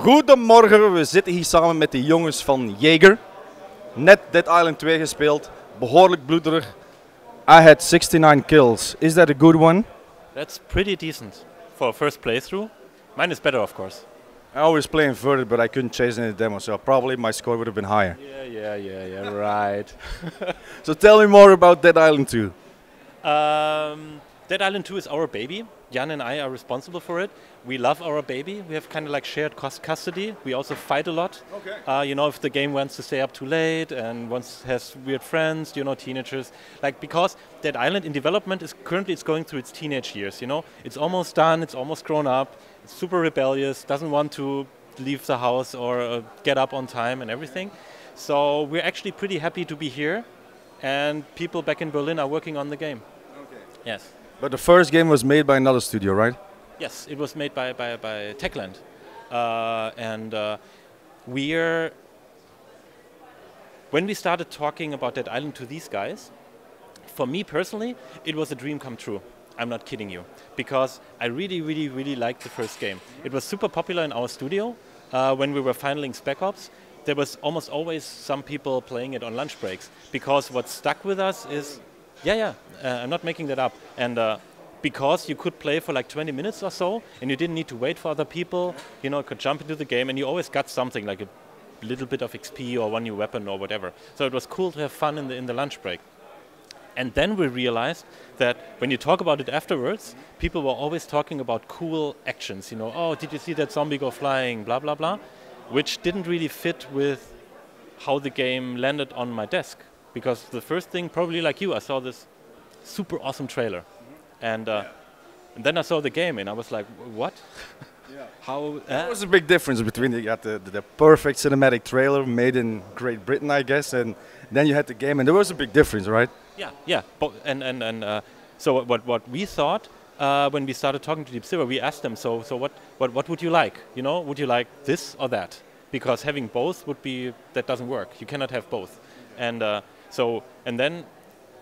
Goedemorgen, we zitten hier samen met de jongens van Yager. Net Dead Island 2 gespeeld, behoorlijk bloederig. I had 69 kills. Is that a good one? That's pretty decent for a first playthrough. Mine is better, of course. I always play Invader, but I couldn't chase any demo, so probably my score would have been higher. Yeah, right. So tell me more about Dead Island 2. Dead Island 2 is our baby. Jan and I are responsible for it. We love our baby. We have kind of like shared custody. We also fight a lot. Okay. You know, if the game wants to stay up too late and has weird friends, you know, teenagers. Like, because Dead Island in development is currently it's going through its teenage years, you know. It's almost done, it's almost grown up, it's super rebellious, doesn't want to leave the house or get up on time and everything. So we're actually pretty happy to be here, and people back in Berlin are working on the game. Okay. Yes. But the first game was made by another studio, right? Yes, it was made by Techland. When we started talking about Dead Island to these guys, for me personally, it was a dream come true. I'm not kidding you. Because I really liked the first game. It was super popular in our studio. When we were finaling Spec Ops, there was almost always some people playing it on lunch breaks. Because what stuck with us is, I'm not making that up. And because you could play for like 20 minutes or so, and you didn't need to wait for other people, you know, could jump into the game, and you always got something like a little bit of XP or one new weapon or whatever. So it was cool to have fun in the lunch break. And then we realized that when you talk about it afterwards, people were always talking about cool actions, you know, oh, did you see that zombie go flying, blah, blah, blah, which didn't really fit with how the game landed on my desk. Because the first thing, probably like you, I saw this super awesome trailer. And then I saw the game and I was like, what? Yeah. How? There was a big difference between you got the perfect cinematic trailer made in Great Britain, I guess, and then you had the game, and there was a big difference, right? Yeah. So what we thought when we started talking to Deep Silver, we asked them, so what would you like? You know, would you like this or that? Because having both that doesn't work. You cannot have both. And then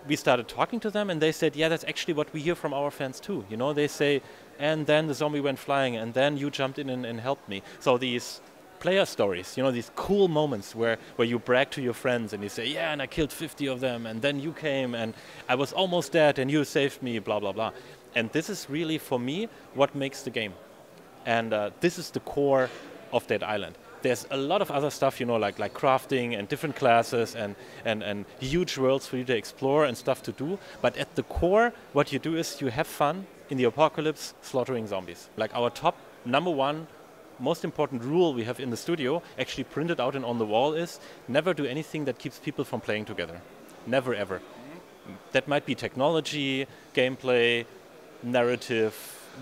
we started talking to them, and they said, yeah, that's actually what we hear from our fans too. You know, they say, and then the zombie went flying, and then you jumped in and helped me. So these player stories, you know, these cool moments where you brag to your friends and you say, yeah, and I killed 50 of them, and then you came, and I was almost dead, and you saved me, blah, blah, blah. And this is really, for me, what makes the game. And this is the core of Dead Island. There's a lot of other stuff, you know, like crafting and different classes and huge worlds for you to explore and stuff to do. But at the core, what you do is you have fun in the apocalypse slaughtering zombies. Like our top #1 most important rule we have in the studio, actually printed out and on the wall, is never do anything that keeps people from playing together. Never, ever. That might be technology, gameplay, narrative,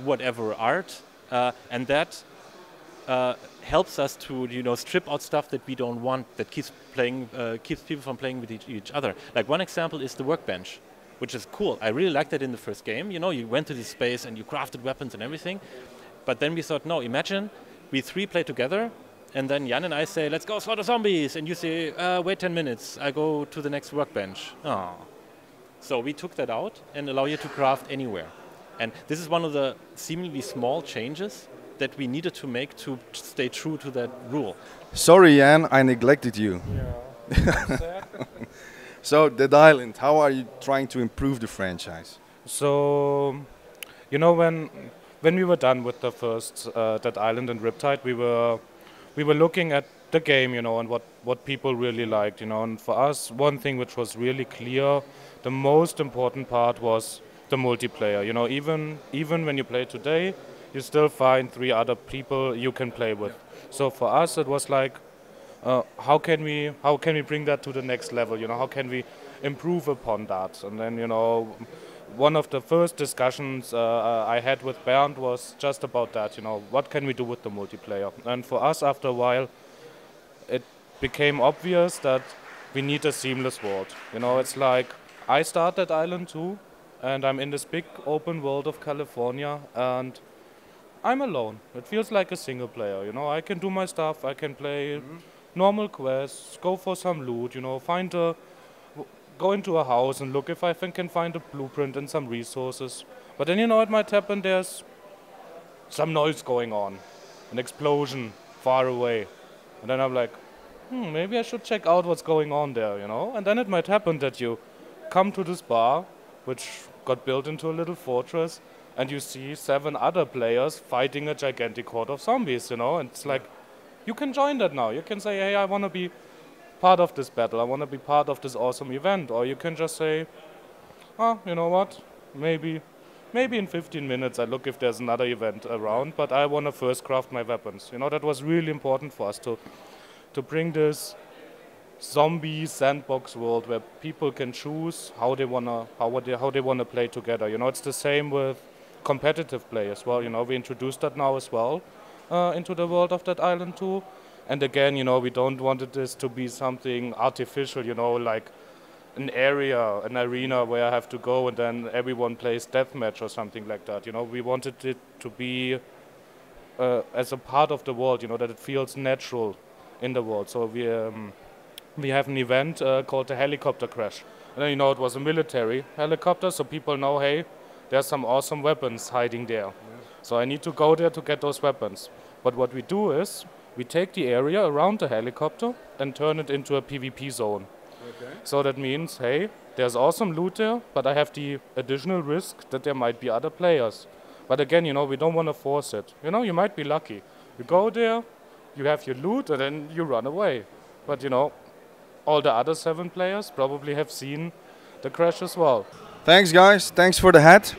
whatever, art. And that helps us to, you know, strip out stuff that we don't want, that keeps people from playing with each other. Like one example is the workbench, which is cool. I really liked that in the first game. You know, you went to this space and you crafted weapons and everything. But then we thought, no, imagine we 3 play together, and then Jan and I say, let's go slaughter zombies, and you say, wait 10 minutes, I go to the next workbench. Oh. So we took that out and allow you to craft anywhere. And this is one of the seemingly small changes that we needed to make to stay true to that rule. Sorry, Jan, I neglected you. Yeah. So, Dead Island, how are you trying to improve the franchise? So, you know, when we were done with the first Dead Island and Riptide, we were looking at the game, you know, and what people really liked, you know. And for us, one thing which was really clear, the most important part was the multiplayer. You know, even when you play today, you still find 3 other people you can play with. So for us, it was like, how can we bring that to the next level? You know, how can we improve upon that? And then, you know, one of the first discussions I had with Bernd was just about that. You know, what can we do with the multiplayer? And for us, after a while, it became obvious that we need a seamless world. You know, it's like I started Island 2, and I'm in this big open world of California, and I'm alone. It feels like a single player, you know. I can do my stuff, I can play normal quests, go for some loot, you know, go into a house and look if I can find a blueprint and some resources. But then, you know, it might happen there's some noise going on, an explosion, far away. And then I'm like, maybe I should check out what's going on there, you know? And then it might happen that you come to this bar, which got built into a little fortress, and you see 7 other players fighting a gigantic horde of zombies, you know? And it's like, you can join that now. You can say, hey, I want to be part of this battle. I want to be part of this awesome event. Or you can just say, oh, you know what? Maybe in 15 minutes I look if there's another event around, but I want to first craft my weapons. You know, that was really important for us to bring this zombie sandbox world where people can choose how they wanna play together. You know, it's the same with competitive play as well. You know, we introduced that now as well into the world of Dead Island 2. And again, you know, we don't want this to be something artificial. You know, like an arena where I have to go and then everyone plays deathmatch or something like that. You know, we wanted it to be as a part of the world. You know, that it feels natural in the world. So we have an event called the helicopter crash. And then, you know, it was a military helicopter, so people know, hey, there's some awesome weapons hiding there. Yeah. So I need to go there to get those weapons. But what we do is, we take the area around the helicopter and turn it into a PvP zone. Okay. So that means, hey, there's awesome loot there, but I have the additional risk that there might be other players. But again, you know, we don't want to force it. You know, you might be lucky. You go there, you have your loot, and then you run away. But, you know, all the other 7 players probably have seen the crash as well. Thanks, guys. Thanks for the hat.